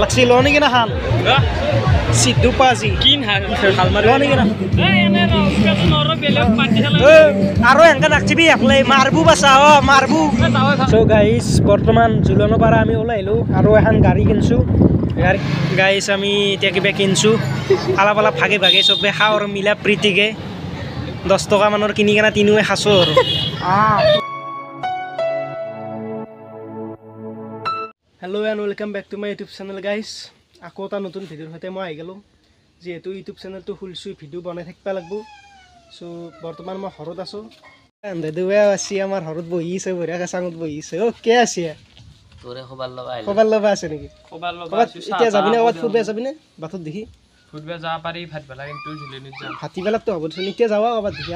লাগছি ল নেকি না খান সিদ্ধু পাজি কিন হাল মাৰি নেকি না এনে ৰস নৰ বেলেগ পাৰ্টি খেলা আৰু এনেকা নাচিবি একলে মাৰবু বাসা মাৰবু সো গাইস বৰ্তমান জুলনৰ পৰা আমি ওলাইলো আৰু এখন গাড়ী কিনছো গাইস আমি এতিয়া কিবা কিনছো অলপ অলপ ভাগে ভাগে চবে খাওঁ আৰু মিলা প্ৰীতিকে 10 টকা মানৰ কিনি কেনে তিনিওৱে খাছো আৰু hello' and welcome back to my YouTube channel guys আকৌ এটা নতুন ভিডিঅ'ৰ সৈতে মই আহি গ'লোঁ যিহেতু ইউটিউব চেনেলটো খুলিছোঁ ভিডিঅ' বনাই থাকিব লাগিব চ' বৰ্তমান মই ঘৰত আছোঁ দেদুৱে আছে আমাৰ ঘৰত বহি আছে বঢ়িয়াকৈ চাঙত বহি আছে কে আছে তোৰে খবৰ ল'বা আছে নেকি এতিয়া যাবি নে ক'ৰবাত ফুৰিব যাবি নে বাটত দেখি ফুৰিব যাব পাৰি ভাত বেলা কিন্তু ঝুলনিত যাম ভাতিবেলাকতো হ'ব দেচোন এতিয়া যাবা ক'ৰবাত দেখি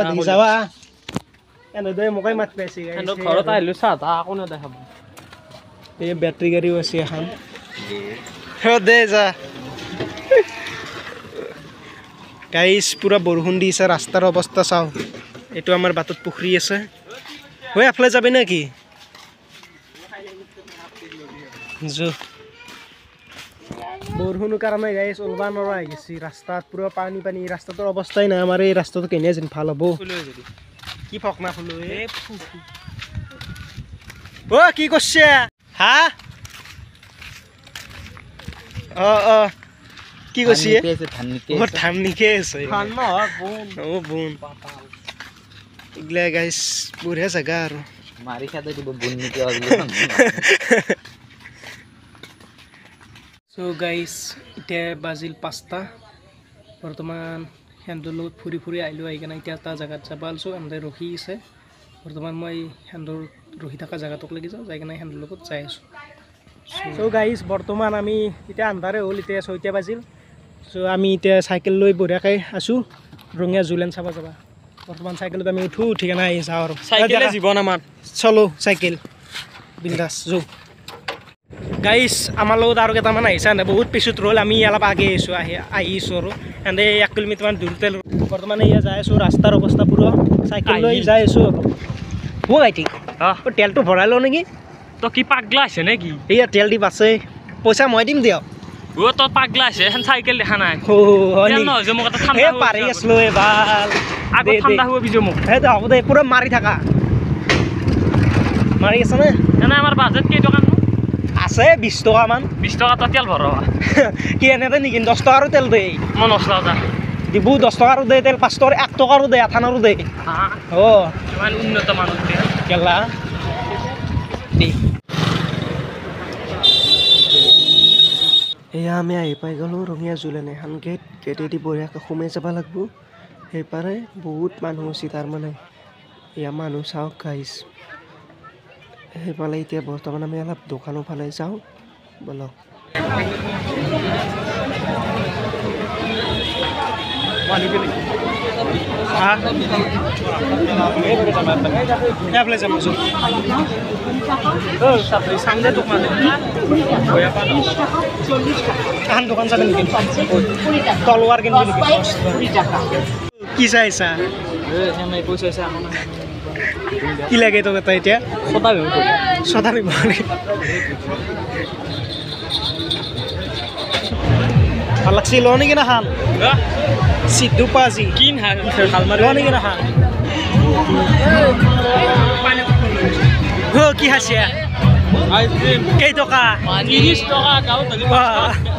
দেখি যাবা এনেদৰে মোকেই মাত পাইছে ঘৰত আহিলোঁ চাহ তাহ আকৌ নেদেখাব এই বেটাৰী গাড়ীও আছে এখন দে যা গাইছ পুৰা বৰষুণ দি আছে ৰাস্তাৰ অৱস্থা চাওঁ এইটো আমাৰ বাটত পুখুৰী আছে হৈ এফালে যাবি নে কি বৰষুণৰ কাৰণে গাইছ ওলবা নোৱাৰা হৈ গৈছে ৰাস্তাত পুৰা পানী পানী ৰাস্তাটোৰ অৱস্থাই নাই আমাৰ এই ৰাস্তাটো কেনে যেন ভাল হ'ব কি ফকনা ফুলো কি করছে হা কি করছি ধান নিকে আছে বোন এগুলা গাইস বঢ়িয়া জায়গা আৰু মাৰি খাতে দিব বোন নিকে সো গাইস এতিয়া বাজিল 5টা বৰ্তমান হেন্দলত ফুৰি ফুৰি আহিলোঁ আহি কিনে এতিয়া এটা জেগাত যাব আলছোঁ এনে ৰখি আছে বৰ্তমান মই হেন্দৰ ৰখি থকা জেগাটোক লাগি যাওঁ যাই কিনে হেন্দৰ লগত যাই আছোঁ চ' গাইজ বৰ্তমান আমি এতিয়া আন্ধাৰে হ'ল এতিয়া 6টা বাজিল চ' আমি এতিয়া চাইকেল লৈ বঢ়িয়াকৈ আছোঁ ৰঙীয়া জুলেন চাব যাবা বৰ্তমান চাইকেলত আমি উঠি কেনে আহি যাওঁ আৰু চাইকেলে জীৱন আমাৰ চলো চাইকেল বিন্দাছ যৌ গাইছ আমাৰ লগত আৰু কেইটামান আহিছে এনে বহুত পিছত ৰ'ল আমি অলপ আগে আহিছোঁ আৰু এনে 1 কিলোমিটাৰমান দূৰতে বৰ্তমান এয়া যাই আছোঁ ৰাস্তাৰ অৱস্থা পুৰা চাইকেল লৈ যাই আছোঁ গাইটি তেলটো ভৰাই লওঁ নেকি তই কি পাগলা আছে নেকি এয়া তেল দিব আছে পইচা মই দিম দিয়ক তই পাগলা আছে এখন চাইকেল দেখা নাই পাৰি আছিলোঁ ভাল আগত ঠাণ্ডা হ'ব বিজু মোক সেইটো হ'ব দে পুৰা মাৰি থাকা মাৰি আছে নে এনে আমাৰ বাজেট কেইটকা আছে 20 টকামান 20 টকা তই তেল ভৰাবা কি এনেতে নেকি 10 টকাৰো তেল দে মই নচলাওঁ যা দিব 10 টকাৰো দে তেল 5 টকাৰ 1 টকাৰো দে 8 আনাৰো দে ইমান উন্নত মানুহ কেলা এয়া আমি আহি পাই গ'লোঁ ৰঙীয়া জুলেন এখন গেটেদি বঢ়িয়াকৈ সোমাই যাব লাগিব সেইপাৰে বহুত মানুহ আছে তাৰমানে এয়া মানুহ চাওক গাইছ সেইফালে এতিয়া বৰ্তমান আমি অলপ দোকানৰ ফালে যাওঁ বলক দোকান চাবে নেকি তলোৱাৰ কিনিবি নেকি কি চাইছা কি লাগে তোক এটা এতিয়া ছটা বিভ ভাল লাগছি ল নেকি না খান সিদ্ধু পাজি কিন হাল মাৰি ল নেকি না খান কি হাসিয়া কেই টকা 30 টকা গাঁও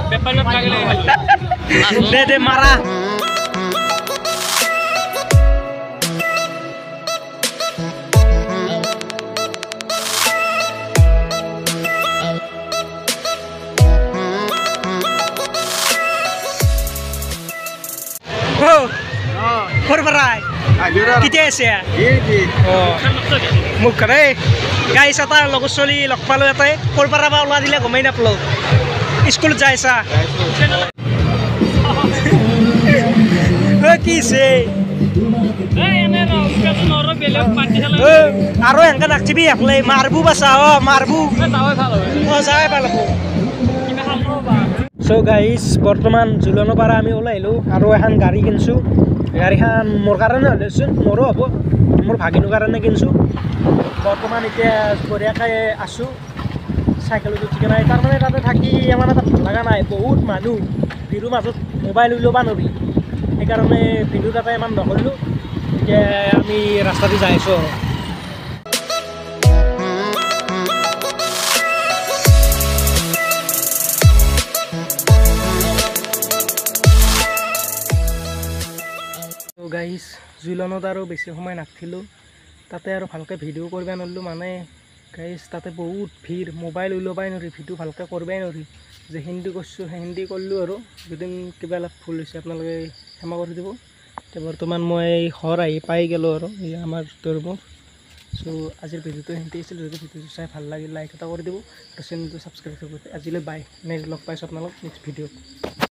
বেপাৰত লাগিলে দে মাৰা কেতিয়া আছে মোক কৰে গাইছ এটা লগত চলি লগ পালোঁ এটাই ক'ৰ পৰা বা ওলাই দিলে গমেই নাপালোঁ স্কুলত যাই আছা কিছে আৰু এনেকা নাচিবি একলে মাৰবু বাচা মাৰবু যাই ভাল হ'ব চ' গাইছ বৰ্তমান জুলনৰ পৰা আমি ওলাইলোঁ আৰু এখন গাড়ী কিনছোঁ গাড়ীখন মোৰ কাৰণে হ'লেচোন মোৰো হ'ব মোৰ ভাগিনৰ কাৰণে কিনছোঁ বৰ্তমান এতিয়া বঢ়িয়াকৈ আছোঁ চাইকেলত উঠি কেনে তাৰমানে তাতে থাকি আমাৰ এটা ভাল লগা নাই বহুত মানুহ ভিৰৰ মাজত মোবাইল লৈ ল'ব নোৱাৰি সেইকাৰণে ভিডিঅ' তাতে ইমান নকৰিলোঁ এতিয়া আমি ৰাস্তাতে যাই আছোঁ আৰু গাইজ জুলনত আৰু বেছি সময় নাথাকিলোঁ তাতে আৰু ভালকৈ ভিডিঅ' কৰিব নোৱাৰিলোঁ মানে গাইজ তাতে বহুত ভিৰ মোবাইল ওলাবই নোৱাৰি ভিডিঅ' ভালকৈ কৰিবই নোৱাৰি যে হিন্দী কৰিছোঁ সেই হিন্দী কৰিলোঁ আৰু যদি কিবা অলপ ভুল হৈছে আপোনালোকে ক্ষমা কৰি দিব এতিয়া বৰ্তমান মই ঘৰ আহি পাই গ'লোঁ আৰু এই আমাৰ ৰুমত চ' আজিৰ ভিডিঅ'টো হিন্দী আছিল যদি ভিডিঅ'টো চাই ভাল লাগিল লাইক এটা কৰি দিব আৰু চেনেলটো ছাবস্ক্ৰাইব কৰিব আজিলৈ বাই নেক্সট লগ পাইছোঁ আপোনালোক নেক্সট ভিডিঅ'ত